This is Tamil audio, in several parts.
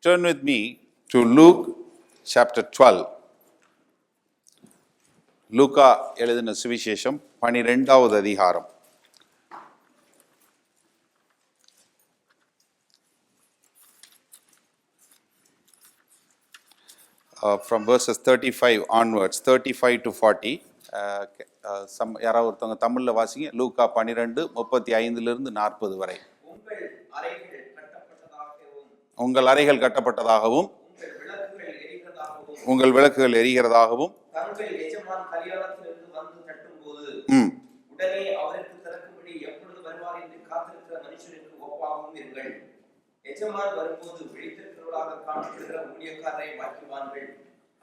Turn with me to Luke chapter 12. லூக்கா எழுதின சுவிசேஷம் 12வது அதிகாரம். From verses 35 onwards, 35 to 40. யாராவது ஒருத்தவங்க தமிழில் வாசிங்க. லூக்கா 12:35 40 வரை. உங்கள் அறைகள் கட்டப்பட்டதாகவும் உங்கள் விளக்குகள் எரிகிறதாகவும் தங்கள் எஜமான் கல்யாணத்திலிருந்து வந்து தட்டும்போது உடனே அவருக்கு திறக்கும்படி எப்பொழுது வருவார் என்று காத்திருக்கிற மனுஷனுக்கு ஒப்பாகவும் இருங்கள். எஜமான் வரும்போது விழித்திருக்கிறவர்களாக காணப்படுகிற ஊழியக்காரரை வாக்கிவான்கள்.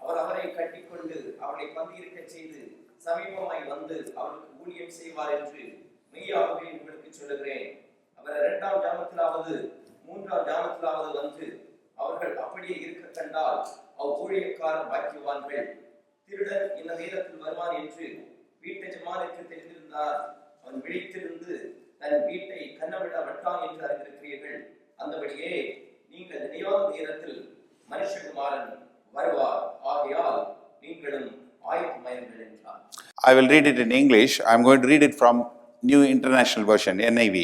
அவர் அவரை கட்டிக்கொண்டு அவரை பந்தியிருக்க செய்து சமீபமாய் வந்து அவருக்கு ஊழியம் செய்வார் என்று மெய்யாகவே உங்களுக்கு சொல்லுகிறேன். அவர் 2ஆம் ஜாமத்திலாவது 3ஆம் ஜாமத்திலாவது வந்து அவர்கள் அப்படியே இருக்க கண்டால் ஊழியக்காரர் வாக்கிவான்கள். திருடன் இந்த நேரத்தில் வருவான் என்று வீட்டெஜமானுக்கு தெரிந்திருந்தார். அவன் விழித்திருந்து தன் வீட்டை கண்ணவிட விட்டான் என்று அறிந்திருக்கிறீர்கள். அந்தபடியே நீங்கள் நினைவாத நேரத்தில் மனுஷகுமாரன் வருவார். ஆகையால் நீங்களும் ஆயத்தமாயிருங்கள் என்றார். I will read it in English. I am going to read it from New International Version, NIV.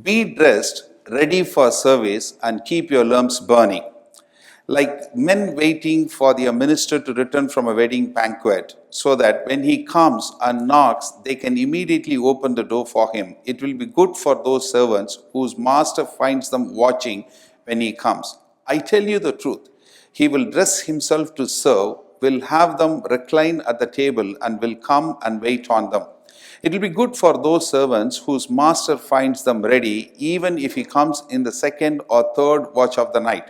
Be dressed, ready for service, and keep your lamps burning, like men waiting for their minister to return from a wedding banquet, so that when he comes and knocks, they can immediately open the door for him. It will be good for those servants whose master finds them watching when he comes. I tell you the truth, he will dress himself to serve, will have them recline at the table, and will come and wait on them. It will be good for those servants whose master finds them ready, even if he comes in the second or third watch of the night.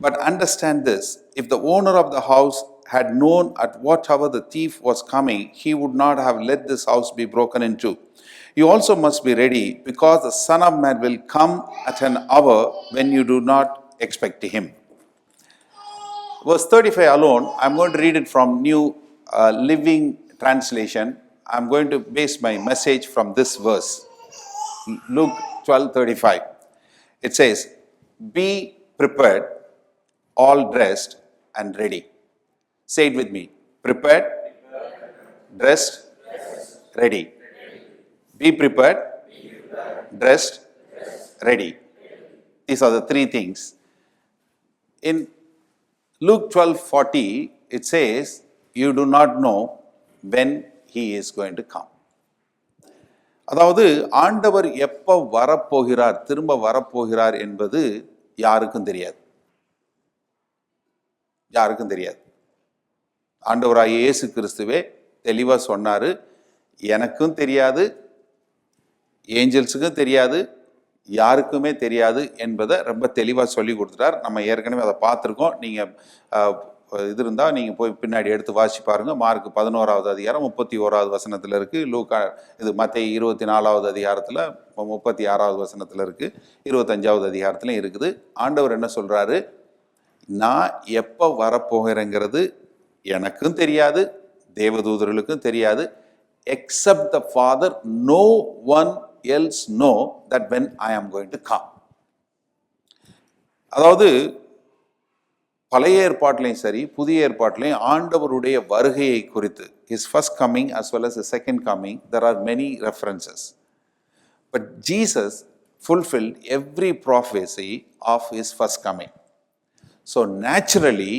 But understand this, if the owner of the house had known at what hour the thief was coming, he would not have let this house be broken into. You also must be ready, because the Son of Man will come at an hour when you do not expect him. Verse 35 alone, I'm going to read it from New Living Translation. I'm going to base my message from this verse. Luke 12:35. It says, be prepared, all dressed and ready. Say it with me. Prepared, dressed, ready. Be prepared, dressed, ready. These are the three things. In Luke 12:40, it says, you do not know when he is going to come. அதாவது ஆண்டவர் எப்போ வரப்போகிறார், திரும்ப வரப்போகிறார் என்பது யாருக்கும் தெரியாது. யாருக்கும் தெரியாது. ஆண்டவராகிய இயேசு கிறிஸ்துவே தெளிவாக சொன்னார், எனக்கும் தெரியாது, ஏஞ்சல்ஸுக்கும் தெரியாது, யாருக்குமே தெரியாது என்பதை ரொம்ப தெளிவாக சொல்லி கொடுத்துட்டார். நம்ம ஏற்கனவே அதை பார்த்துருக்கோம். நீங்கள் இது இருந்தால் நீங்கள் போய் பின்னாடி எடுத்து வாசி பாருங்கள். மார்க் 11வது அதிகாரம் 31வது வசனத்தில் இருக்குது. லூக்கா இது மத்தேயு 24வது அதிகாரத்தில் 36வது வசனத்தில் இருக்குது. 25வது அதிகாரத்துலையும் இருக்குது. ஆண்டவர் என்ன சொல்கிறாரு, நான் எப்போ வரப்போகிறேங்கிறது எனக்கும் தெரியாது, தேவதூதர்களுக்கும் தெரியாது. Except the father, no one else know that when I am going to come. அதாவது பழைய ஏற்பாட்டிலையும் சரி புதிய ஏற்பாட்டிலையும் ஆண்டவருடைய வருகையை குறித்து, his first coming as well as the second coming, there are many references. But Jesus fulfilled every prophecy of his first coming. So naturally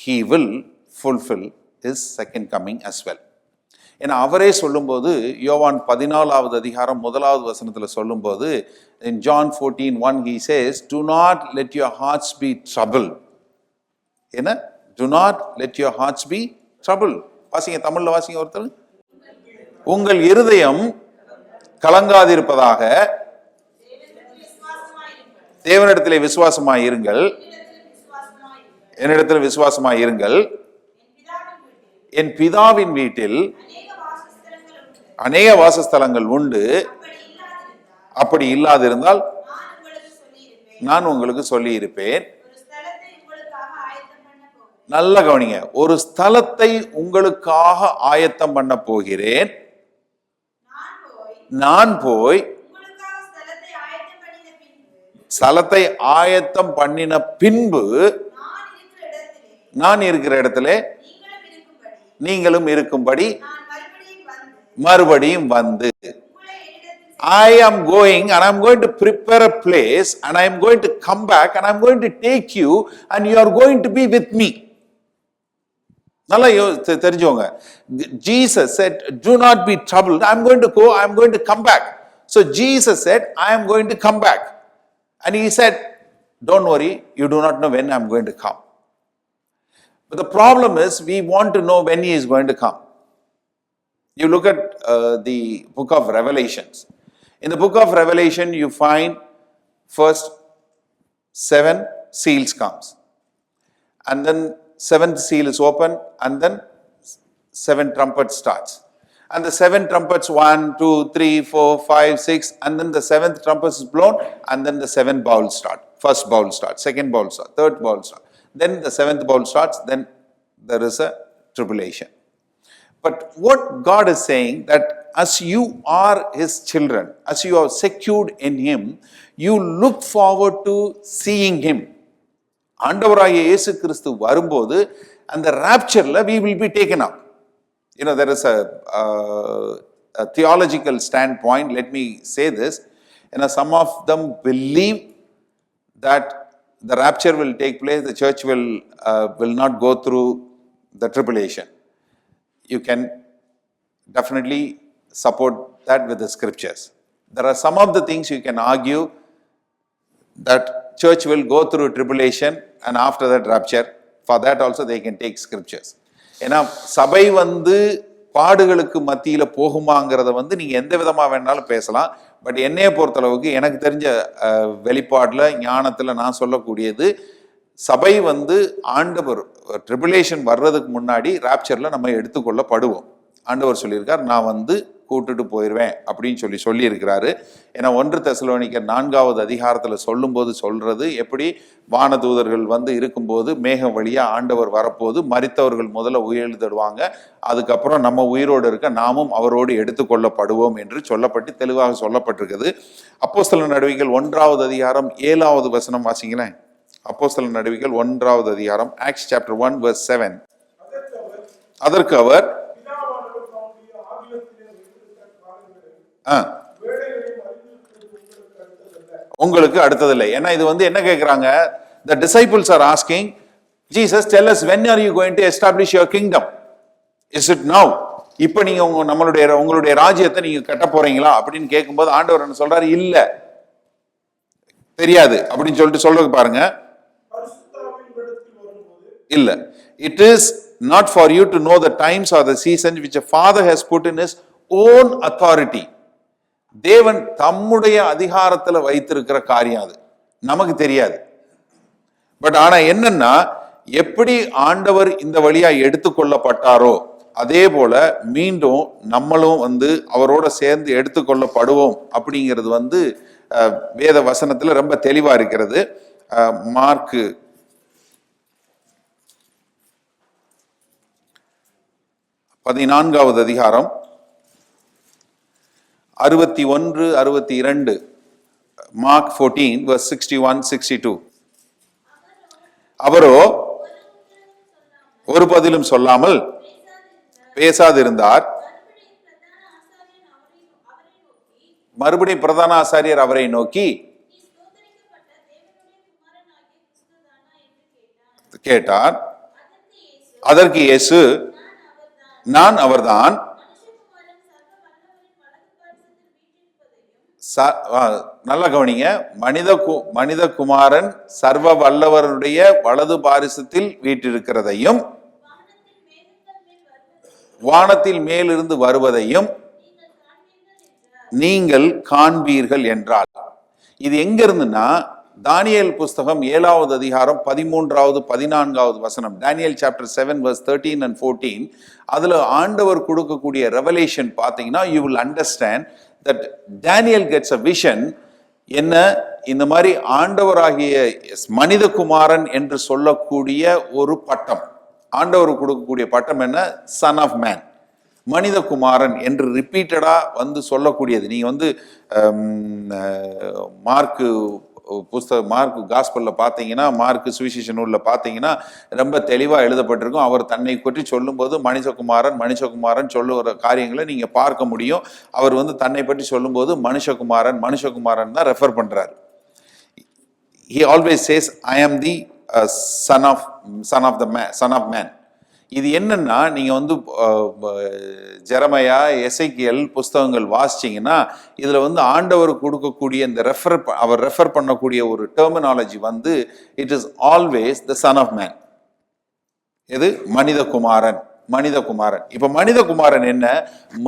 he will fulfill his second coming as well. ஏன்னா அவரே சொல்லும்போது யோவான் 14வது அதிகாரம் 1வது வசனத்தில் சொல்லும்போது, in John 14:1 he says, do not let your hearts be troubled. என்ன? do not let your hearts be troubled. வாசிங்க, தமிழ்ல வாசிங்க ஒருத்தர். உங்கள் இருதயம் கலங்காதிருப்பதாக தேவனிடத்திலே விசுவாசமாய் இருங்கள், என்னிடத்தில் விசுவாசமாய் இருங்கள். என் பிதாவின் வீட்டில் அநேக வாசஸ்தலங்கள் உண்டு, அப்படி இல்லாதிருந்தால் நான் உங்களுக்கு சொல்லி இருப்பேன். நல்ல கவனிங்க, ஒரு ஸ்தலத்தை உங்களுக்காக ஆயத்தம் பண்ண போகிறேன். நான் போய் ஸ்தலத்தை ஆயத்தம் பண்ணின பின்பு நான் இருக்கிற இடத்துல நீங்களும் இருக்கும்படி மறுபடியும் வந்து I am going and I am going to prepare a place and I am going to come back and I am going to take you and you are going to be with me. நல்லா தெரிஞ்சவங்க. Jesus said, do not be troubled. I am going to go, I am going to come back. So Jesus said, I am going to come back. And he said, don't worry, you do not know when I am going to come. But the problem is, we want to know when he is going to come. You look at the book of Revelations. In the book of Revelation, you find first 7 seals comes. And then 7th seal is open and then 7 trumpets starts. And the 7 trumpets, 1, 2, 3, 4, 5, 6, and then the 7th trumpet is blown and then the 7 bowls start. First bowl starts, second bowl starts, third bowl starts. Then the 7th bowl starts, then there is a tribulation. But what God is saying, that as you are his children, as you are secured in him, you look forward to seeing him. ஆண்டவராகிய இயேசு கிறிஸ்து வரும்போது அந்த ராப்சர்ல we will be taken up. You know, there is a theological standpoint. Let me say this. You know, some of them believe that the rapture will take place, the church will not go through the tribulation. You can definitely support that with the scriptures. There are some of the things you can argue that church will go through tribulation and after that rapture. For that also they can take scriptures. ஏன்னா சபை பாடுகளுக்கு மத்தியில போகுமாங்கிறத நீங்க எந்த விதமா வேணாலும் பேசலாம். பட் என்னைய பொறுத்தளவுக்கு எனக்கு தெரிஞ்ச வெளிப்பாடுல ஞானத்துல நான் சொல்லக்கூடியது, சபை ஆண்டவர் ட்ரிபுலேஷன் வர்றதுக்கு முன்னாடி ராப்சர்ல நம்ம எடுத்துக்கொள்ளப்படுவோம். ஆண்டவர் சொல்லியிருக்கார், நான் கூட்டுட்டு போயிடுவேன் அப்படின்னு சொல்லியிருக்கிறாரு. ஏன்னா 1 தெசலோனிக்கர் 4வது அதிகாரத்தில் சொல்லும்போது சொல்றது, எப்படி வானதூதர்கள் இருக்கும்போது மேகம் வழியா ஆண்டவர் வரப்போது மரித்தவர்கள் முதல்ல உயிர்த்தெழுவாங்க, அதுக்கப்புறம் நம்ம உயிரோடு இருக்க நாமும் அவரோடு எடுத்துக்கொள்ளப்படுவோம் என்று சொல்லப்பட்டு தெளிவாக சொல்லப்பட்டிருக்குது. அப்போஸ்தலர் நடவடிக்கைகள் 1வது அதிகாரம் 7வது வசனம் வாசிங்களேன். அப்போஸ்தலர் நடவடிக்கைகள் 1வது அதிகாரம், Acts chapter 1 verse 7. அதற்கு அவர் உங்களுக்கு அடுத்ததில்லை. ஏன்னா இது என்ன கேட்கிறாங்க, the disciples are asking Jesus, tell us when are you going to establish your kingdom? Is it now? இப்போ நீங்க உங்களுடைய ராஜ்யத்தை நீங்க கட்ட போறீங்களா அப்படின்னு கேட்கும்போது ஆண்டவர் என்ன சொல்றாரு, இல்ல தெரியாது அப்படின்னு சொல்றது பாருங்க. இல்ல, it is not for you to know the times or the seasons which a father has put in his own authority. தேவன் தம்முடைய அதிகாரத்துல வைத்திருக்கிற காரியம் அது நமக்கு தெரியாது. பட் ஆனா என்னன்னா, எப்படி ஆண்டவர் இந்த வழியா எடுத்துக்கொள்ளப்பட்டாரோ அதே போல மீண்டும் நம்மளும் அவரோட சேர்ந்து எடுத்துக்கொள்ளப்படுவோம் அப்படிங்கிறது வேத வசனத்துல ரொம்ப தெளிவா இருக்கிறது. மார்க்கு 14வது அதிகாரம் 61, 62. Mark 14 verse 61, 62. அவரோ ஒரு பதிலும் சொல்லாமல் பேசாதிருந்தார். மறுபடியும் பிரதான ஆசாரியர் அவரை நோக்கி கேட்டார். அதற்கு இயேசு, நான் அவர்தான், நல்ல கவனிங்க, மனித குமாரன் சர்வ வல்லவருடைய வலது பாரிசத்தில் வீற்றிருக்கிறதையும் வானத்தில் மேலிருந்து வருவதையும் நீங்கள் காண்பீர்கள் என்றார். இது எங்க இருந்துன்னா, தானியேல் புஸ்தகம் 7வது அதிகாரம் 13வது 14வது வசனம், Daniel chapter 7 verse 13 and 14. அதுல ஆண்டவர் கொடுக்கக்கூடிய ரெவலேஷன் பாத்தீங்கன்னா, you will understand that Daniel gets a vision. என்ன, இந்த மாதிரி ஆண்டவராகிய மனித குமாரன் என்று சொல்லக்கூடிய ஒரு பட்டம், ஆண்டவர் கொடுக்கக்கூடிய பட்டம் என்ன, சன் ஆஃப் மேன், மனித குமாரன் என்று ரிப்பீட்டடா சொல்லக்கூடியது. நீங்க மார்க்கு மார்க் காஸ்பல்ல பார்த்தீங்கன்னா, மார்க் சுவிசேஷ நூலில் பார்த்தீங்கன்னா ரொம்ப தெளிவாக எழுதப்பட்டிருக்கும். அவர் தன்னை பற்றி சொல்லும்போது மனுஷகுமாரன் சொல்லுகிற காரியங்களை நீங்கள் பார்க்க முடியும். அவர் தன்னை பற்றி சொல்லும்போது மனுஷகுமாரன் தான் ரெஃபர் பண்றாரு. He always says, I am the son of man. இது என்னன்னா, நீங்க ஜெரமையா, எசேக்கியேல் புஸ்தகங்கள் வாசிச்சீங்கன்னா, இதுல ஆண்டவர் கொடுக்கக்கூடிய இந்த அவர் ரெஃபர் பண்ணக்கூடிய ஒரு terminology it is always the son of man. இது மனிதகுமாரன். இப்ப மனிதகுமாரன் என்ன,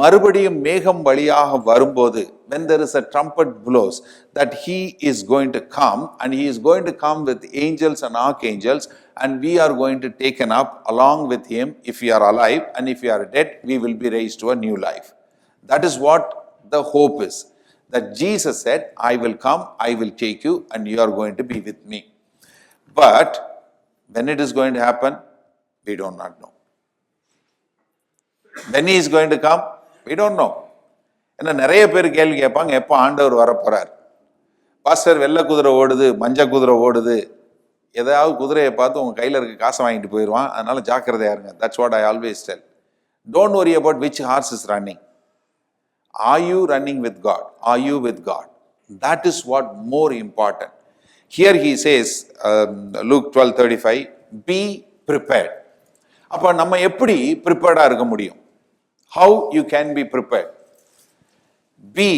மறுபடியும் மேகம் வழியாக வரும்போது, when there is a trumpet blows that he is going to come, and he is going to come with angels and archangels, and we are going to taken up along with him if we are alive, and if we are dead we will be raised to a new life. That is what the hope is, that Jesus said, I will come, I will take you, and you are going to be with me. But when it is going to happen, we do not know. When he is going to come, we don't know. ஏன்னா நிறைய பேர் கேள்வி கேட்பாங்க, எப்போ ஆண்டவர் வரப்போறார்? பாஸ்டர், வெள்ளை குதிரை ஓடுது, மஞ்சள் குதிரை ஓடுது, ஏதாவது குதிரையை பார்த்து உங்க கையில் இருக்க காசை வாங்கிட்டு போயிடுவான், அதனால ஜாக்கிரதையா இருங்க. That's what I always tell. Don't worry about which horse is running. Are you running with God? Are you with God? That is what more important. Here he says, Luke 12:35, be prepared. அப்ப நம்ம எப்படி ப்ரிப்பேர்டா இருக்க முடியும்? How you can be prepared? Be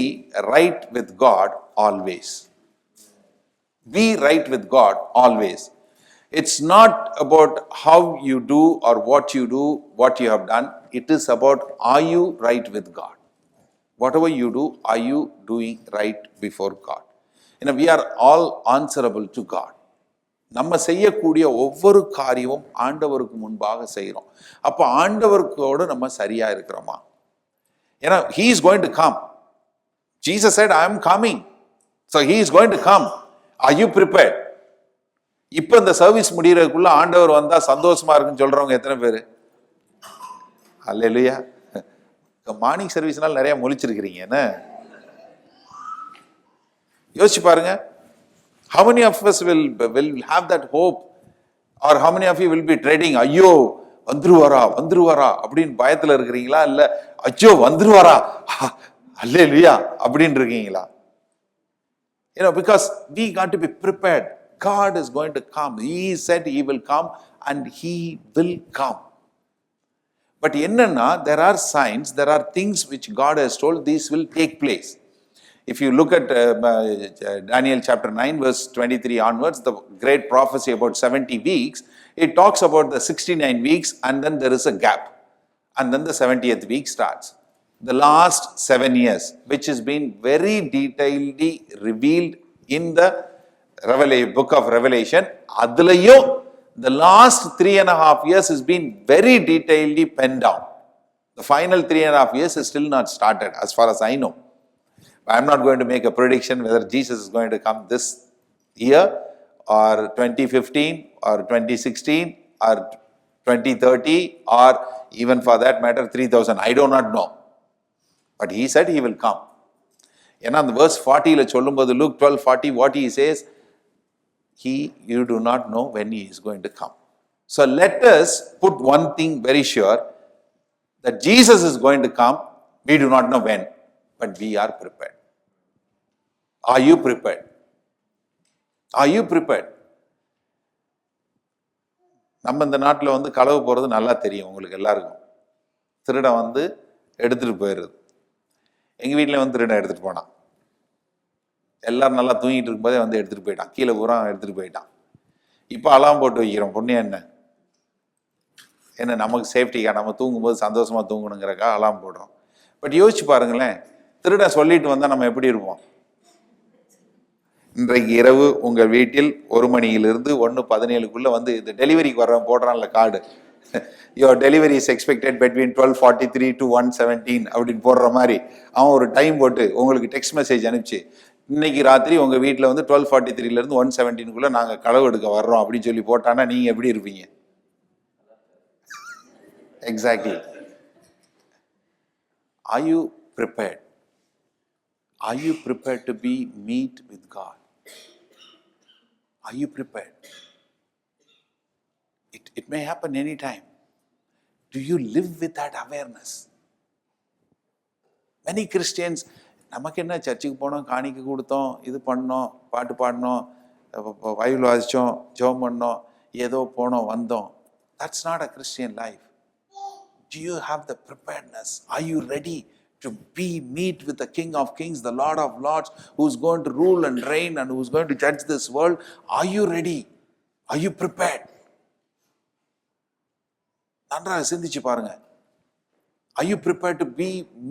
right with God always. Be right with God always. It's not about how you do or what you do, what you have done. It is about, are you right with God? Whatever you do, are you doing right before God? We are all answerable to God. நம்ம செய்யக்கூடிய ஒவ்வொரு காரியமும் ஆண்டவருக்கு முன்பாக செய்கிறோம். அப்ப ஆண்டவருக்கோடு நம்ம சரியா இருக்கிறோமா? ஏன்னா he is going to come. Jesus said, I am coming. So he is going to come. Are you prepared? இப்ப இந்த சர்வீஸ் முடியறதுக்குள்ள ஆண்டவர் வந்தா சந்தோஷமா இருக்குன்னு சொல்றவங்க எத்தனை பேரு? அல்லேலூயா. மார்னிங் சர்வீஸ்னால நிறைய முழிச்சிருக்கிறீங்க என்ன? யோசிச்சு பாருங்க. How many of us will have that hope, or how many of you will be dreading, ஐயோ வந்துருவாரா அப்படின்னு பயத்துல இருக்கிறீங்களா, இல்ல ஐயோ வந்துருவாரா அல்லேலூயா அப்படின்னு இருக்கீங்களா? Because we got to be prepared. God is going to come. He said he will come, and he will come. But என்னன்னா, there are signs, there are things which God has told, these will take place. If you look at Daniel chapter 9 verse 23 onwards, the great prophecy about 70 weeks, it talks about the 69 weeks, and then there is a gap, and then the 70th week starts. The last 7 years, which has been very detailedly revealed in the book of Revelation, adlayum the last 3.5 years has been very detailedly penned down. The final 3.5 years is still not started, as far as I know. I'm not going to make a prediction whether Jesus is going to come this year, or 2015, or 2016, or 2030, or even for that matter 3000. I do not know. But he said he will come. ஏன்னா அந்த verse 40ல சொல்லும்போது, Luke 12:40, what he says, you do not know when he is going to come. So let us put one thing very sure, that Jesus is going to come. We do not know when, but we are prepared. Are you prepared? Are you prepared? நம்ம இந்த நாட்டில் களவு போகிறது நல்லா தெரியும் உங்களுக்கு எல்லாருக்கும். திருடன் எடுத்துட்டு போயிடுறது. எங்கள் வீட்டில் திருடன் எடுத்துட்டு போனான். எல்லாரும் நல்லா தூங்கிட்டு இருக்கும்போதே எடுத்துட்டு போயிட்டான். கீழே பூரா எடுத்துட்டு போயிட்டான். இப்போ அலாம் போட்டு வைக்கிறோம். புண்ணியம் என்ன நமக்கு சேஃப்டிக்கா, நம்ம தூங்கும்போது சந்தோஷமா தூங்கணுங்கிறக்கா அலாம் போடுறோம். பட் யோசிச்சு பாருங்களேன், திருடன் சொல்லிட்டு வந்தால் நம்ம எப்படி இருப்போம்? இன்றைக்கு இரவு உங்கள் வீட்டில் 1 மணியிலிருந்து 1:17 இந்த டெலிவரிக்கு வர்றவன் போடுறான்ல card, your delivery is expected between 12:43 to 1:17 அப்படின்னு போடுற மாதிரி அவன் ஒரு டைம் போட்டு உங்களுக்கு டெக்ஸ்ட் மெசேஜ் அனுப்பிச்சு, இன்னைக்கு ராத்திரி உங்க வீட்டில் 12:43 1:17 நாங்கள் களவு எடுக்க வர்றோம் அப்படின்னு சொல்லி போட்டானா நீங்க எப்படி இருப்பீங்க? Exactly. Are you prepared? Are you prepared to meet with God? Are you prepared? It may happen anytime. Do you live with that awareness? Many Christians, நமக்கு என்ன சர்ச்சுக்கு போனோம், காணிக்க கொடுத்தோம், இது பண்ணோம், பாட்டு பாடினோம், பைபிள் வாசித்தோம், ஜெபம் பண்ணோம், ஏதோ போனோம் வந்தோம். That's not a Christian life. Do you have the preparedness? Are you ready to meet with the King of Kings, the Lord of Lords, who's going to rule and reign and who's going to judge this world? Are you ready? Are you prepared? நன்றாக சிந்திச்சு பாருங்க. Are you prepared to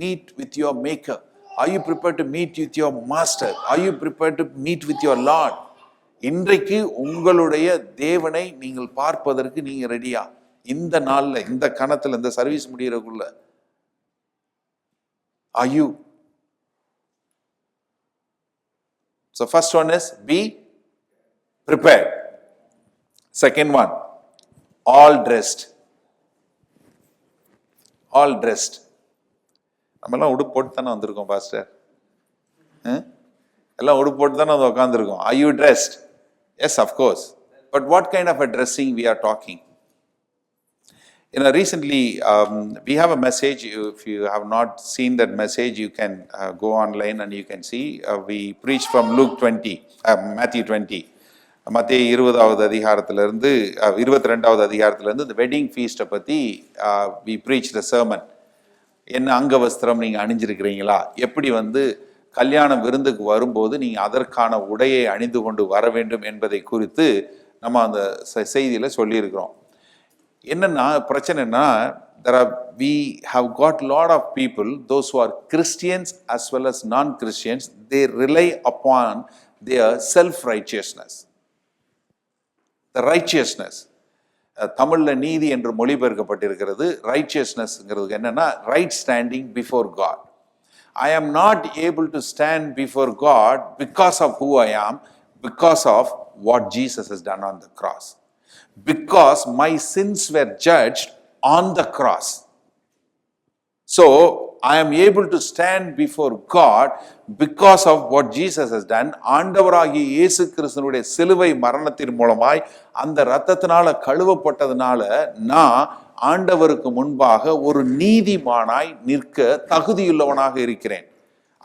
meet with your maker? Are you prepared to meet with your master? Are you prepared to meet with your Lord? இன்றைக்கு உங்களுடைய தேவனை நீங்கள் பார்ப்பதற்கு நீங்க ரெடியா? இந்த நாள்ல, இந்த கணத்துல, இந்த service முடியறதுக்குள்ள are you? So first one is be prepared. Second one, all dressed. All dressed. நம்மெல்லாம் உடுப்பு போட்டு தானே வந்திருக்கோம் பாஸ்டர். எல்லாம் உடுப்பு போட்டு தானே வந்து உட்காந்துருக்கோம். Are you dressed? Yes, of course. But what kind of a dressing we are talking? Recently, we have a message. If you have not seen that message, you can go online and you can see. We preached from Matthew 20. மத்தேயு 20வது அதிகாரத்திலிருந்து 22வது அதிகாரத்திலிருந்து இந்த வெட்டிங் ஃபீஸ்ட்டை பற்றி we preached the sermon. என்ன அங்கவஸ்திரம் நீங்கள் அணிஞ்சிருக்கிறீங்களா, எப்படி கல்யாண விருந்துக்கு வரும்போது நீங்கள் அதற்கான உடையை அணிந்து கொண்டு வர வேண்டும் என்பதை குறித்து நம்ம அந்த செய்தியில் சொல்லியிருக்கிறோம். என்னன்னா பிரச்சனைனா, we have got lot of people, those who are Christians as well as non-Christians, they rely upon their self-righteousness. The righteousness, தமிழ்ல நீதி என்று மொழிபெயர்க்கப்பட்டிருக்கிறது. ரைச்சியஸ்னஸ்ங்கிறது என்னன்னா, right standing before God. I am not able to stand before God because of who I am, because of what Jesus has done on the cross. Because my sins were judged on the cross. So, I am able to stand before God because of what Jesus has done. ஆண்டவராகிய இயேசு கிறிஸ்துவினுடைய சிலுவை மரணத்தின் மூலமாய் அந்த இரத்தத்தினால கழுவப்பட்டதனால நான் ஆண்டவருக்கு முன்பாக ஒரு நீதிமானாய் நிற்க தகுதியுள்ளவனாக இருக்கிறேன்.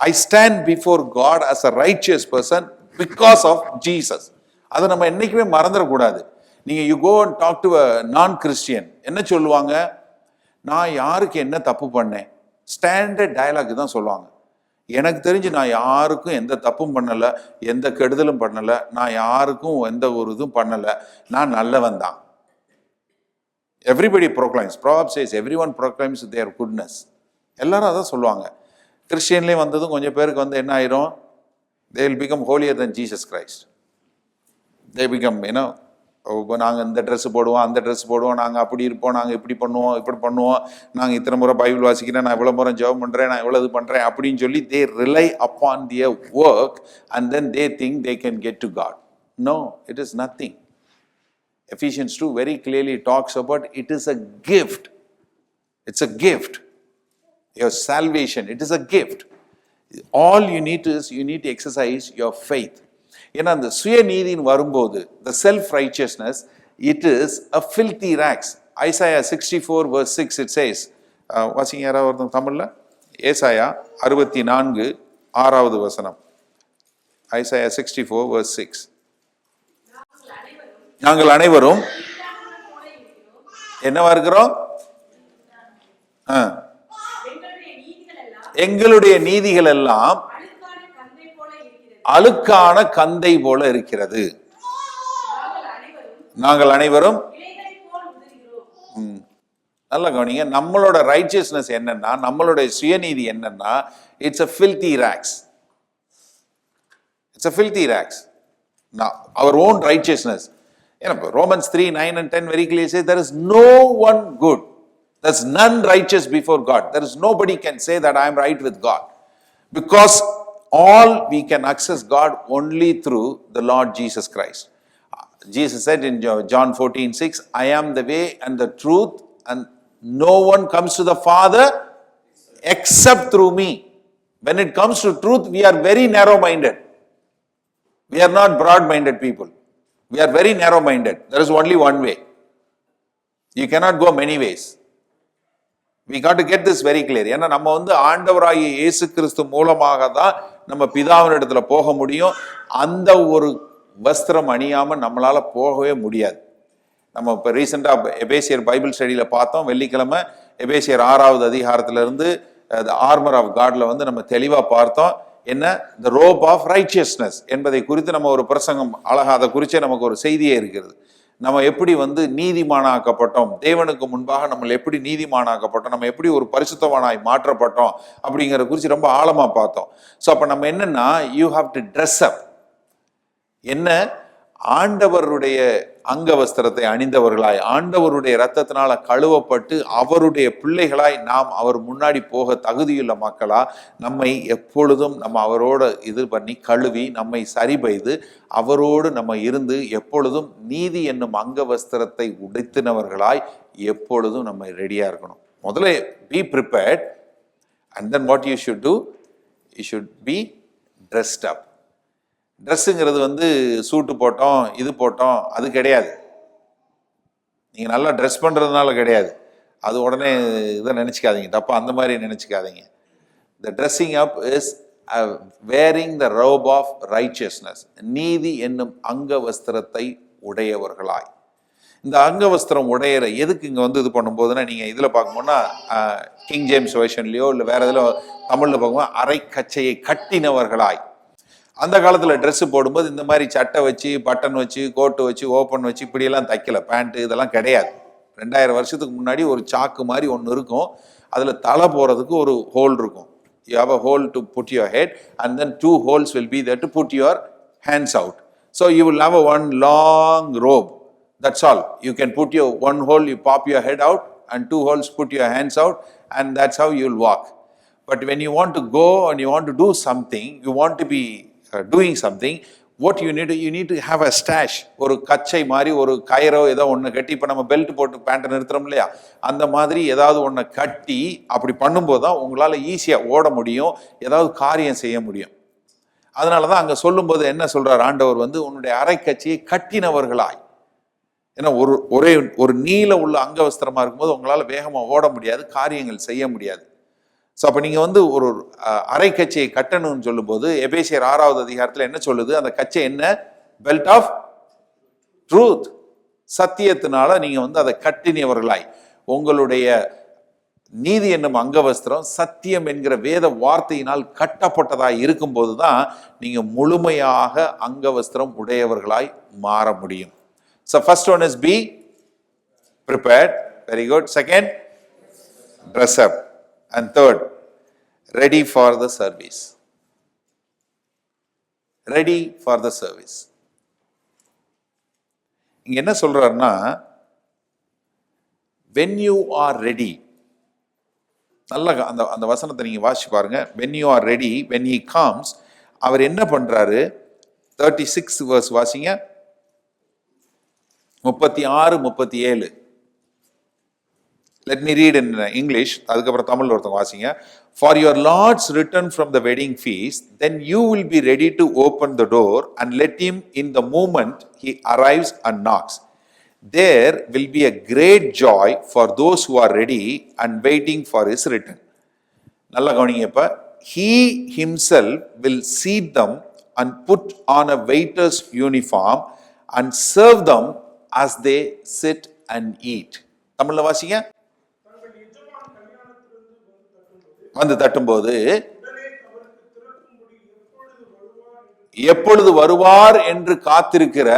I stand before God as a righteous person because of Jesus. அதை நம்ம என்னைக்குமே மறந்துடக்கூடாது. நீங்க you go and talk to a non-Christian, என்ன சொல்லுவாங்க? நான் யாருக்கு என்ன தப்பு பண்ணேன்? ஸ்டாண்டர்ட் டயலாக் தான் சொல்லுவாங்க. எனக்கு தெரிஞ்சு நான் யாருக்கும் எந்த தப்பும் பண்ணலை, எந்த கெடுதலும் பண்ணலை, நான் யாருக்கும் எந்த ஒரு இதுவும் பண்ணலை, நான் நல்லவன் தான். Everybody proclaims. Proverbs says everyone proclaims their goodness. எல்லாரும் அதான் சொல்லுவாங்க. கிறிஸ்டியன்லேயும் வந்ததும் கொஞ்சம் பேருக்கு என்ன ஆயிரும்? They will become holier than Jesus Christ. They become, நாங்கள் இந்த ட்ரெஸ் போடுவோம், அந்த ட்ரெஸ் போடுவோம், நாங்கள் அப்படி இருப்போம், நாங்கள் இப்படி பண்ணுவோம், இப்படி பண்ணுவோம், நாங்கள் இத்தனை முறை பைபிள் வாசிக்கிறேன், நான் இவ்வளோ முறை ஜெபம் பண்ணுறேன், நான் இவ்வளோ இது பண்ணுறேன் அப்படின்னு சொல்லி they rely upon their work and then they think they can get to God. No, it is nothing. Ephesians 2 very clearly talks about it is a gift. It's a gift. Your salvation, it is a gift. All you need to exercise your faith. ஏன்னா அந்த சுயநீதியின் வரும்போது the self-righteousness, it is a filthy rags. Isaiah 64 verse 6 it says, வாசிங்க யாராவது தமிழ்ல, ஏசாயா 64 6வது வசனம். Isaiah 64 verse 6. நாங்கள் அனைவரும் என்னவா இருக்கிறோம்? எங்களுடைய நீதிகள் எல்லாம் அழுக்கான கந்தை போல இருக்கிறது. நாங்கள் அனைவரும் நல்ல கவனிங்க, நம்மளோட ரைச்சியஸ்னஸ் என்னன்னா, நம்மளுடைய சுயநீதி என்னன்னா, it's a filthy rags. It's a filthy rags. Now, our own righteousness. Romans 3, 9 and 10 very clearly says there is no one good. There's none righteous before God. There is nobody can say that I am right with God. Because all we can access God only through the Lord Jesus Christ. Jesus said in John 14:6, I am the way and the truth, and no one comes to the Father except through me. When it comes to truth, we are very narrow-minded. We are not broad-minded people. We are very narrow minded. There is only one way. You cannot go many ways. We got to get this very clear. ஏன்னா நம்ம ஆண்டவராகிய இயேசு கிறிஸ்து மூலமாக தான் நம்ம பிதாவினிடத்துல போக முடியும். அந்த ஒரு வஸ்திரம் அணியாம நம்மளால போகவே முடியாது. நம்ம இப்போ ரீசெண்டாக எபேசியர் பைபிள் ஸ்டடியில் பார்த்தோம். வெள்ளிக்கிழமை எபேசியர் 6வது அதிகாரத்திலிருந்து ஆர்மர் ஆஃப் காட்ல நம்ம தெளிவாக பார்த்தோம். என்ன? த ரோப் ஆஃப் ரைச்சியஸ்னஸ் என்பதை குறித்து நம்ம ஒரு பிரசங்கம் அழகா அதை குறித்து நமக்கு ஒரு செய்தியே இருக்கிறது. நம்ம எப்படி நீதிமானாக்கப்பட்டோம், தேவனுக்கு முன்பாக நம்ம எப்படி நீதிமானாக்கப்பட்டோம், நம்ம எப்படி ஒரு பரிசுத்தவானாய் மாற்றப்பட்டோம் அப்படிங்கிற குறித்து ரொம்ப ஆழமா பார்த்தோம். ஸோ அப்போ நம்ம என்னன்னா, யூ ஹாவ் டு ட்ரெஸ் அப். என்ன? ஆண்டவருடைய அங்க வஸ்திரத்தை அணிந்தவர்களாய், ஆண்டவருடைய இரத்தத்தினால கழுவப்பட்டு அவருடைய பிள்ளைகளாய் நாம் அவர் முன்னாடி போக தகுதியுள்ள மக்களா நம்மை எப்பொழுதும் நம்ம அவரோட இது பண்ணி கழுவி நம்மை சரிபெய்து அவரோடு நம்ம இருந்து எப்பொழுதும் நீதி என்னும் அங்க வஸ்திரத்தை உடைத்தினவர்களாய் எப்பொழுதும் நம்ம ரெடியா இருக்கணும். முதல்ல be prepared and then what you should do, you should be dressed up. ட்ரெஸ்ஸுங்கிறது சூட்டு போட்டோம் இது போட்டோம் அது கிடையாது. நீங்கள் நல்லா ட்ரெஸ் பண்ணுறதுனால கிடையாது. அது உடனே இதை நினச்சிக்காதீங்க, தப்பா அந்த மாதிரி நினச்சிக்காதீங்க. The dressing up is wearing the robe of righteousness. நீதி என்னும் அங்க வஸ்திரத்தை உடையவர்களாய். இந்த அங்க வஸ்திரம் உடையிற எதுக்கு இங்கே இது பண்ணும்போதுன்னா, நீங்கள் இதில் பார்க்கும்போதுனா கிங் ஜேம்ஸ் வெர்ஷன்லையோ இல்லை வேறு இதில் தமிழில் பார்க்கும்போது அரை கச்சையை கட்டினவர்களாய். அந்த காலத்தில் ட்ரெஸ்ஸு போடும்போது இந்த மாதிரி சட்டை வச்சு பட்டன் வச்சு கோட்டு வச்சு ஓப்பன் வச்சு இப்படியெல்லாம் தைக்கல. பேண்ட்டு இதெல்லாம் கிடையாது. 2000 வருஷத்துக்கு முன்னாடி ஒரு சாக்கு மாதிரி ஒன்று இருக்கும். அதில் தலை போகிறதுக்கு ஒரு ஹோல் இருக்கும். You have a hole to put your head and then 2 holes will be there to put your hands out. So you will have a one long robe. That's all. You can put your one hole, you pop your head out, and 2 holes put your hands out, and that's how you will walk. But when you want to go and you want to do something, you want to be doing something, what you need to have a stash. ஒரு கச்சை மாதிரி ஒரு கயிறோ ஏதோ ஒன்று கட்டி, இப்போ நம்ம பெல்ட் போட்டு பேண்ட்டை நிறுத்துறோம் இல்லையா, அந்த மாதிரி ஏதாவது ஒன்று கட்டி அப்படி பண்ணும்போது தான் உங்களால் ஈஸியாக ஓட முடியும், ஏதாவது காரியம் செய்ய முடியும். அதனால தான் அங்கே சொல்லும்போது என்ன சொல்கிறார் ஆண்டவர், உன்னுடைய அரை கட்சியை கட்டினவர்களாய். ஏன்னா ஒரே ஒரு நீல உள்ள அங்கவஸ்திரமாக இருக்கும்போது உங்களால் வேகமாக ஓட முடியாது, காரியங்கள் செய்ய முடியாது. ஸோ அப்போ நீங்கள் ஒரு அரை கச்சையை கட்டணும்னு சொல்லும்போது எபேசியர் 6வது அதிகாரத்தில் என்ன சொல்லுது? அந்த கச்சை என்ன? Belt of truth. சத்தியத்தினால நீங்கள் அதை கட்டினவர்களாய். உங்களுடைய நீதி என்னும் அங்கவஸ்திரம் சத்தியம் என்கிற வேத வார்த்தையினால் கட்டப்பட்டதாய் இருக்கும்போது தான் நீங்கள் முழுமையாக அங்கவஸ்திரம் உடையவர்களாய் மாற முடியும். So first one is be prepared. Very good. Second, dress up. And third, ready for the service. Ready for the service. இங்க என்ன சொல்றாருன்னா, when you are ready, நல்ல அந்த வசனத்தை நீங்க வாசிச்சு பாருங்க. when you are ready, when he comes, அவர் என்ன பண்றாரு? 36 verse வாசிங்க. 36, 37. Let me read in English. அதுக்கப்புறம் தமிழ்ல ஒருத்தங்க வாசிங்க. For your Lord's return from the wedding feast, then you will be ready to open the door and let him in the moment he arrives and knocks. There will be a great joy for those who are ready and waiting for his return. நல்லா கவனிங்க. இப்ப he himself will seat them and put on a waiter's uniform and serve them as they sit and eat. தமிழ்ல வாசிங்க. தட்டும்போது எப்பொழுது வருவார் என்று காத்திருக்கிற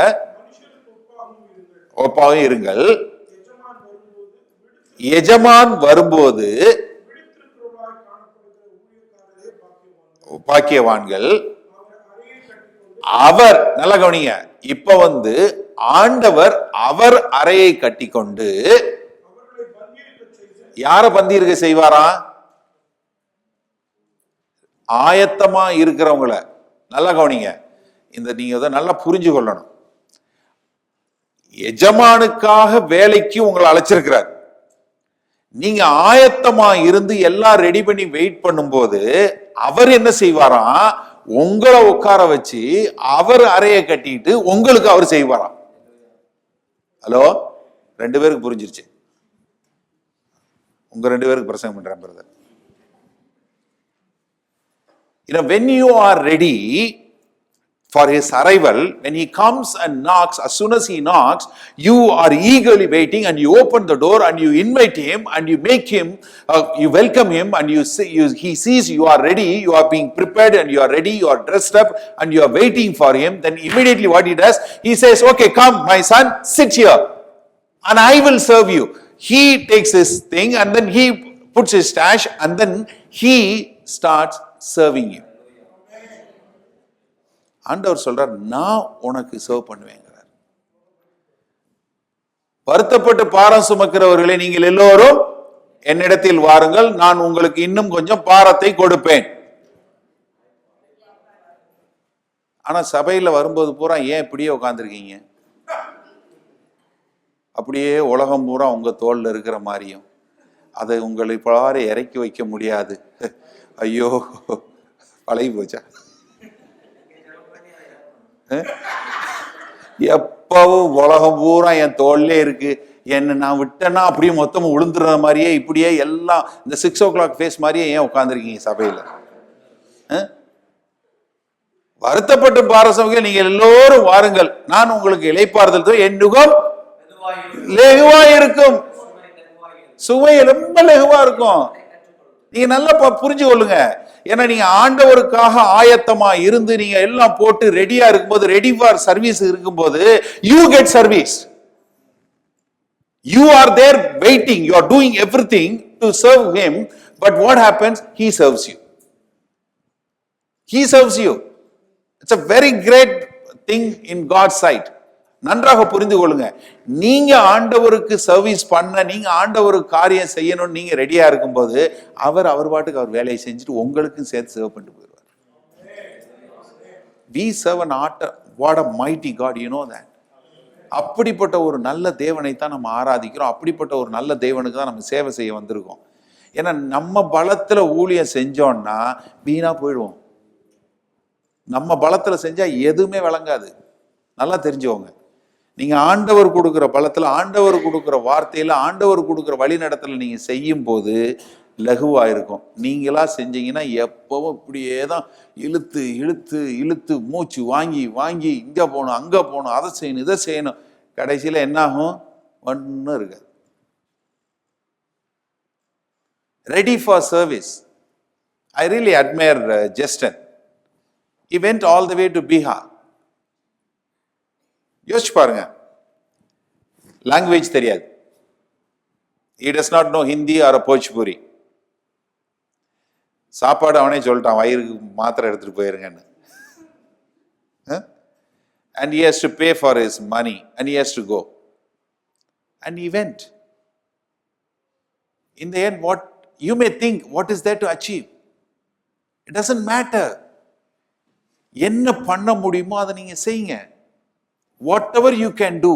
ஒப்பாகவும் இருங்கள். எஜமான் வரும்போது பாக்கியவான்கள். அவர், நல்ல கவனிங்க, இப்ப ஆண்டவர் அவர் அறையை கட்டிக்கொண்டு யார பந்தி இருக்க செய்வாரா? ஆயத்தமா இருக்கிறவங்கள. நல்லா கவனிங்க, நீங்க நல்லா புரிஞ்சு கொள்ளணும். எஜமானுக்காக வேலைக்கு உங்களை அழைச்சிருக்கிறார். நீங்க ஆயத்தமா இருந்து எல்லாம் ரெடி பண்ணி வெயிட் பண்ணும்போது அவர் என்ன செய்வாராம்? உங்களை உட்கார வச்சு அவர் அறையை கட்டிட்டு உங்களுக்கு அவர் செய்வாராம். ஹலோ, 2 பேருக்கு புரிஞ்சிருச்சு. உங்க 2 பேருக்கு பிரசங்கம் பண்றேன் brother. When you are ready for his arrival, when he comes and knocks, as soon as he knocks, you are eagerly waiting and you open the door and you invite him and you make him, you welcome him and he sees you are ready, you are being prepared and you are ready, you are dressed up and you are waiting for him. Then immediately what he does, he says, okay, come my son, sit here and I will serve you. He takes his thing and then he puts his stash and then he starts serving you. ஆண்டவர் சொல்றார், நான் உனக்கு சர்வ் பண்ணுவேங்கிறார். வருத்தப்பட்டு பாரம் சுமக்கிறவர்களே நீங்கள் எல்லோரும் என்னிடத்தில் வாருங்கள், நான் உங்களுக்கு இன்னும் கொஞ்சம் பாரத்தை கொடுப்பேன். ஆனா சபையில வரும்போது பூரா ஏன் இப்படியே உட்கார்ந்துருக்கீங்க? அப்படியே உலகம் பூரா உங்க தோல்ல இருக்கிற மாதிரியும் அதை உங்களை பாரு இறக்கி வைக்க முடியாது. ஐயோ, பழகி போச்சா? எப்பவும் உலகம் பூரா என் தோல்லே இருக்கு, என்ன நான் விட்டேன்னா அப்படியே மொத்தமும் விழுந்துற மாதிரியே இப்படியே எல்லாம் இந்த 6 o'clock ஃபேஸ் மாதிரியே ஏன் உட்கார்ந்துருக்கீங்க சபையில? வருத்தப்பட்டு பாரசமர்கள் நீங்கள் எல்லோரும் வாருங்கள், நான் உங்களுக்கு இளைப்பாறுதல், என் நுகம் லெகுவா இருக்கும், சுவை ரொம்ப லெகுவா இருக்கும். நீங்க நல்லா புரிஞ்சு கொள்ளுங்க. ஏன்னா நீங்க ஆண்டவருக்காக ஆயத்தமா இருந்து நீங்க எல்லாம் போட்டு ரெடியா இருக்கும்போது, ரெடி ஃபார் சர்வீஸ் இருக்கும்போது, you get service. You are there waiting, you are doing everything to serve him. But what happens? He serves you. He serves you. It's a very great thing in God's sight. நன்றாக புரிந்து கொள்ளுங்க. நீங்க ஆண்டவருக்கு சர்வீஸ் பண்ண, நீங்க ஆண்டவருக்கு காரியம் செய்யணும், நீங்க ரெடியா இருக்கும்போது அவர் பாட்டுக்கு அவர் வேலையை செஞ்சுட்டு உங்களுக்கும் சேர்த்து சர்வ் பண்ணிட்டு போயிடுவார். We serve an author, what a mighty God, you know that. அப்படிப்பட்ட ஒரு நல்ல தேவனை தான் நம்ம ஆராதிக்கிறோம். அப்படிப்பட்ட ஒரு நல்ல தேவனுக்கு தான் நம்ம சேவை செய்ய வந்திருக்கோம். ஏன்னா நம்ம பலத்துல ஊழியம் செஞ்சோம்னா வீணா போயிடுவோம். நம்ம பலத்துல செஞ்சா எதுவுமே விளங்காது. நல்லா தெரிஞ்சுக்கோங்க. நீங்க ஆண்டவர் கொடுக்கிற பலத்துல, ஆண்டவர் கொடுக்கிற வார்த்தையில, ஆண்டவர் கொடுக்கிற வழி நடத்தல நீங்க செய்யும் போது லகுவா இருக்கும். நீங்களா செஞ்சீங்கன்னா எப்பவும் இப்படியே தான் இழுத்து இழுத்து இழுத்து மூச்சு வாங்கி வாங்கி இங்க போகணும், அங்க போகணும், அதை செய்யணும், இதை செய்யணும். கடைசியில என்ன ஆகும்? ஒன்னும் இருக்காது. Ready for service. I really admire Justin. He went all the way to Bihar. யோசிச்சு பாருங்க, லாங்குவேஜ் தெரியாது. He does not know Hindi or a Bhojpuri. சாப்பாடு அவனே சொல்லிட்டான், வயிறுக்கு மாத்திரை எடுத்துட்டு போயிருங்கன்னு. And he has to pay for his money and he has to go. And he went. In the end, what you may think, what is there to achieve? It doesn't matter. என்ன பண்ண முடியுமோ அதை நீங்க செய்யுங்க. Whatever you can do,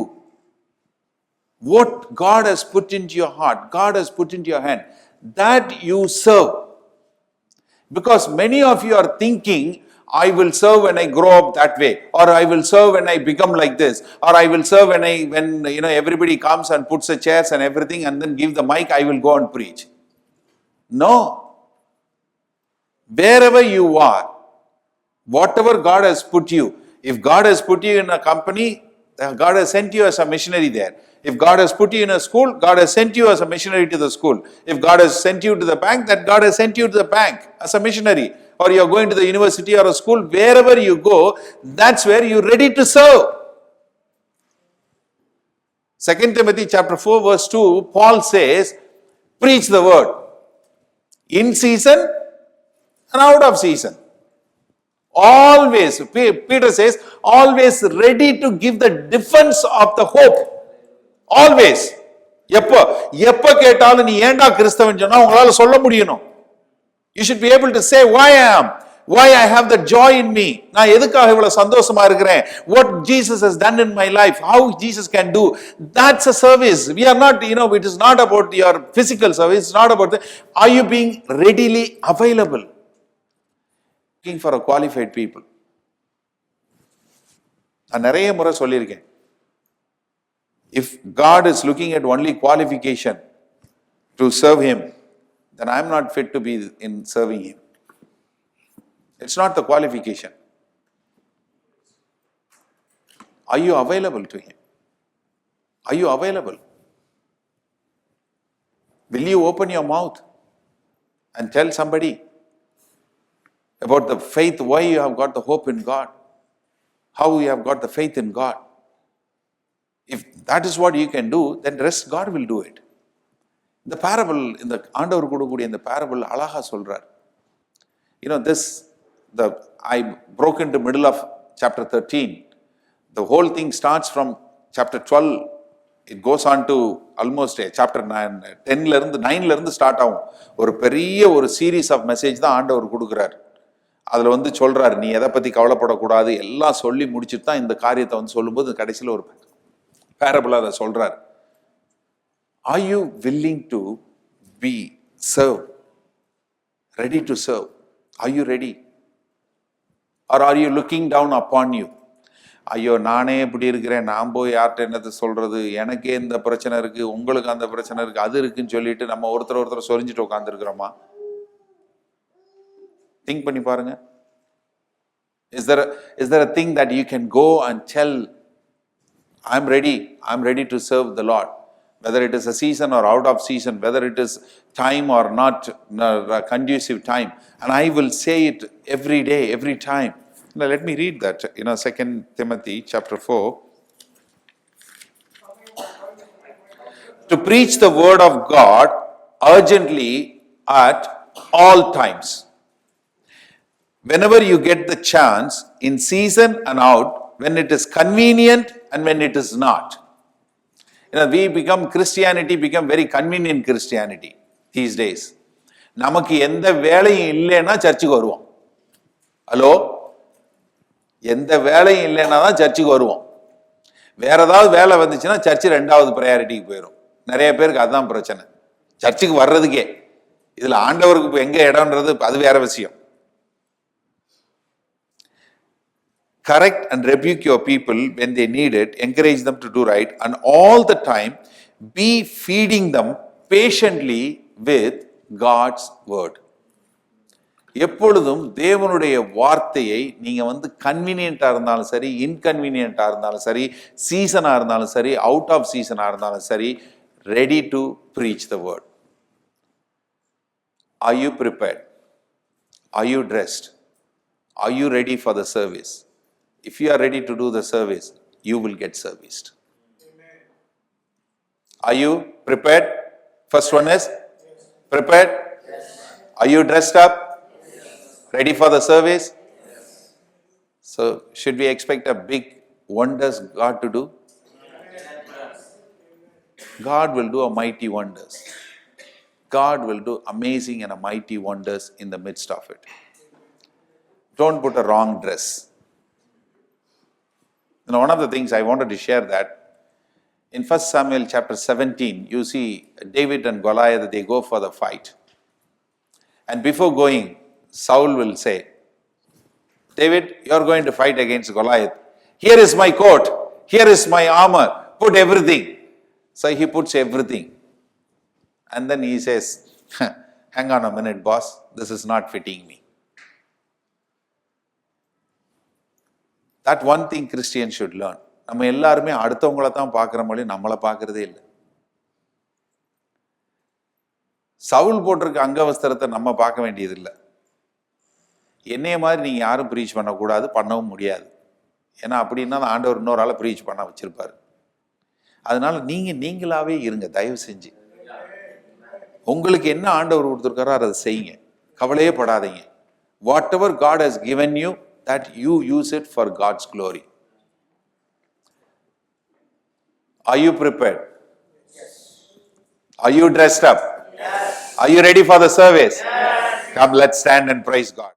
what God has put into your heart, God has put into your hand, that you serve. Because many of you are thinking, I will serve when I grow up that way, or I will serve when I become like this, or I will serve when everybody comes and puts the chairs and everything and then give the mic, I will go and preach. No. Wherever you are, whatever God has put you, if God has put you in a company, God has sent you as a missionary there. If God has put you in a school, God has sent you as a missionary to the school. If God has sent you to the bank, that God has sent you to the bank as a missionary. Or you are going to the university or a school, wherever you go, that's where you are ready to serve. 2 Timothy chapter 4 verse 2, Paul says, preach the word in season and out of season. Always, Peter says, always ready to give the defense of the hope. Always. எப்ப கேட்டாலும் நீ ஏண்டா கிறிஸ்தவன் சொன்னா உங்களால சொல்ல முடியணும். You should be able to say why I have the joy in me. நான் எதுக்காக இவ்வளவு சந்தோஷமா இருக்கிறேன்? What Jesus has done in my life, how Jesus can do. That's a service. We are not, it is not about your physical service. It's not about are you being readily available? Looking for a qualified people. நான் நிறைய முறை சொல்லியிருக்கேன், If God is looking at only qualification to serve Him, then I am not fit to be in serving Him. It's not the qualification. Are you available to Him? Are you available? Will you open your mouth and tell somebody about the faith, why you have got the hope in God, how you have got the faith in God? If that is what you can do, then rest God will do it. இந்த parable, இந்த ஆண்டவர் கொடுக்கக்கூடிய இந்த parable அழகா சொல்றார். I broke into middle of chapter 13. The whole thing starts from chapter 12. It goes on to almost chapter 9, 10ல இருந்து 9ல இருந்து ஸ்டார்ட் ஆகும். ஒரு பெரிய ஒரு சீரீஸ் ஆஃப் மெசேஜ் தான் ஆண்டவர் கொடுக்குறார். அதுல சொல்றாரு, நீ எதை பத்தி கவலைப்படக்கூடாது, எல்லாம் சொல்லி முடிச்சுட்டு தான் இந்த காரியத்தை சொல்லும்போது கடைசியில் ஒரு parable அதை சொல்றார். Are you willing to be served? Ready to serve? Are you ready? Or are you looking down upon you? ஐயோ நானே இப்படி இருக்கிறேன், நான் போய் யார்கிட்ட என்னத்தை சொல்றது, எனக்கே இந்த பிரச்சனை இருக்கு, உங்களுக்கு அந்த பிரச்சனை இருக்கு, அது இருக்குன்னு சொல்லிட்டு நம்ம ஒருத்தர் சொரிஞ்சிட்டு உட்காந்துருக்கிறோமா? திங்க் பண்ணி பாருங்க. Is there a thing that you can go and tell, I'm ready to serve the Lord, whether it is a season or out of season, whether it is time or not a conducive time, and I will say it every day, every time. Now let me read that, 2 Timothy chapter 4. To preach the word of God urgently at all times. Whenever you get the chance, in season and out, when it is convenient and when it is not. Christianity become very convenient Christianity these days. நமக்கு எந்த வேலையும் இல்லைன்னா சர்ச்சுக்கு வருவோம். ஹலோ, எந்த வேலையும் இல்லைன்னா தான் சர்ச்சுக்கு வருவோம். வேற ஏதாவது வேலை வந்துச்சுன்னா சர்ச்சு 2வது ப்ரையாரிட்டிக்கு போயிடும். நிறைய பேருக்கு அதுதான் பிரச்சனை, சர்ச்சுக்கு வர்றதுக்கே. இதுல ஆண்டவருக்கு எங்க இடம்ன்றது அது வேற விஷயம். Correct and rebuke your people when they need it, encourage them to do right, and all the time be feeding them patiently with God's word. எப்பொழுதும் தேவனுடைய வார்த்தையை நீங்க கன்வீனியன்ட்டா இருந்தாலும் சரி, இன்கன்வீனியன்ட்டா இருந்தாலும் சரி, சீசனா இருந்தாலும் சரி, அவுட் ஆஃப் சீசனா இருந்தாலும் சரி, ready to preach the word. Are you prepared? Are you dressed? Are you ready for the service? If you are ready to do the service, you will get serviced. Amen. Are you prepared? First one is prepared. Yes. Are you dressed up? Yes. Ready for the service? Yes. So, should we expect a big wonders God to do? Yes. God will do a mighty wonders. God will do amazing and a mighty wonders in the midst of it. Don't put a wrong dress. One of the things I wanted to share that in 1 Samuel chapter 17, you see David and Goliath, they go for the fight. And before going, Saul will say, David, you are going to fight against Goliath. Here is my coat. Here is my armor. Put everything. So he puts everything. And then he says, hang on a minute, boss. This is not fitting me. That one thing Christians should learn. நம்ம எல்லாருமே அடுத்தவங்கள தான் பார்க்குற மாதிரி நம்மளை பார்க்கறதே இல்லை. சவுல் போட்டிருக்க அங்கவஸ்திரத்தை நம்ம பார்க்க வேண்டியதில்லை. என்னைய மாதிரி நீங்க யாரும் ப்ரீச் பண்ணக்கூடாது, பண்ணவும் முடியாது. ஏன்னா அப்படின்னா ஆண்டவர் இன்னொரு ஆளை ப்ரீச் பண்ண வச்சிருப்பாரு. அதனால நீங்களாவே இருங்க, தயவு செஞ்சு. உங்களுக்கு என்ன ஆண்டவர் கொடுத்துருக்காரோ அதை செய்யுங்க, கவலையே படாதீங்க. What ever God has given you, that you use it for God's glory. Are you prepared? Yes. Are you dressed up? Yes. Are you ready for the service? Yes. Come, let's stand and praise God.